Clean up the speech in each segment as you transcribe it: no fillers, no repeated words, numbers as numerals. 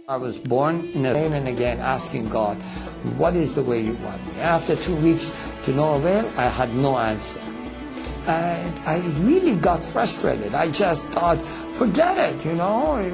I was born in again and again asking God, what is the way you want me? After 2 weeks to no avail, I had no answer. And I really got frustrated. I just thought, forget it,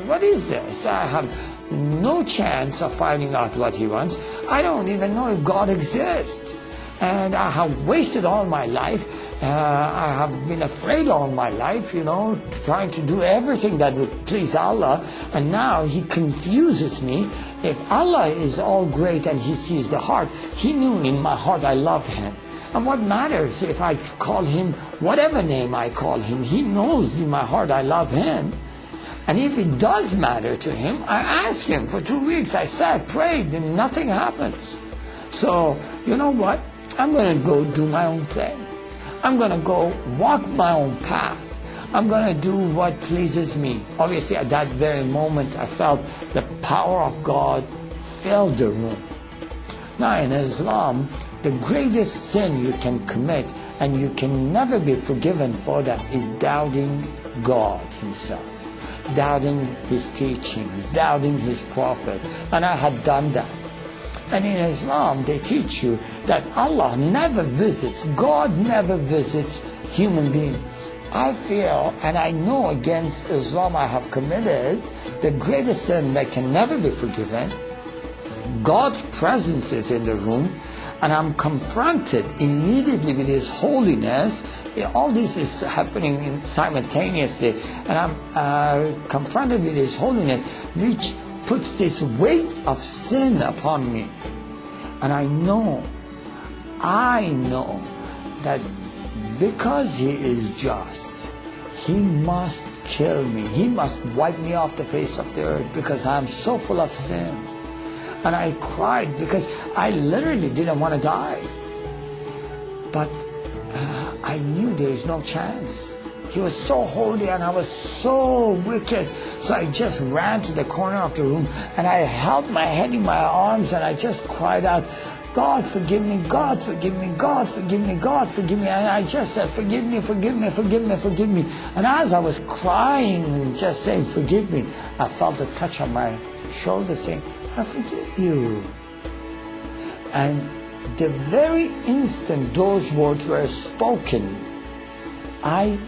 what is this? I have no chance of finding out what he wants. I don't even know if God exists. And I have wasted all my life. I have been afraid all my life, trying to do everything that would please Allah. And now he confuses me. If Allah is all great and he sees the heart, he knew in my heart I love him. And what matters if I call him whatever name I call him? He knows in my heart I love him. And if it does matter to him, I ask him. For 2 weeks I sat, prayed, and nothing happens. So, you know what? I'm going to go do my own thing. I'm going to go walk my own path. I'm going to do what pleases me. Obviously, at that very moment, I felt the power of God filled the room. Now, in Islam, the greatest sin you can commit, and you can never be forgiven for that, is doubting God himself, doubting his teachings, doubting his prophet. And I had done that. And in Islam, they teach you that Allah never visits, God never visits human beings. I feel, and I know against Islam I have committed the greatest sin that can never be forgiven. God's presence is in the room, and I'm confronted immediately with His holiness. All this is happening simultaneously, and I'm confronted with His holiness, which puts this weight of sin upon me. And I know that because He is just, He must kill me. He must wipe me off the face of the earth because I'm so full of sin. And I cried because I literally didn't want to die. But I knew there is no chance. He was so holy and I was so wicked. So I just ran to the corner of the room and I held my head in my arms and I just cried out, God forgive me, God forgive me, God forgive me, God forgive me. And I just said, forgive me, forgive me, forgive me, forgive me. And as I was crying and just saying, forgive me, I felt a touch on my shoulder saying, I forgive you. And the very instant those words were spoken, I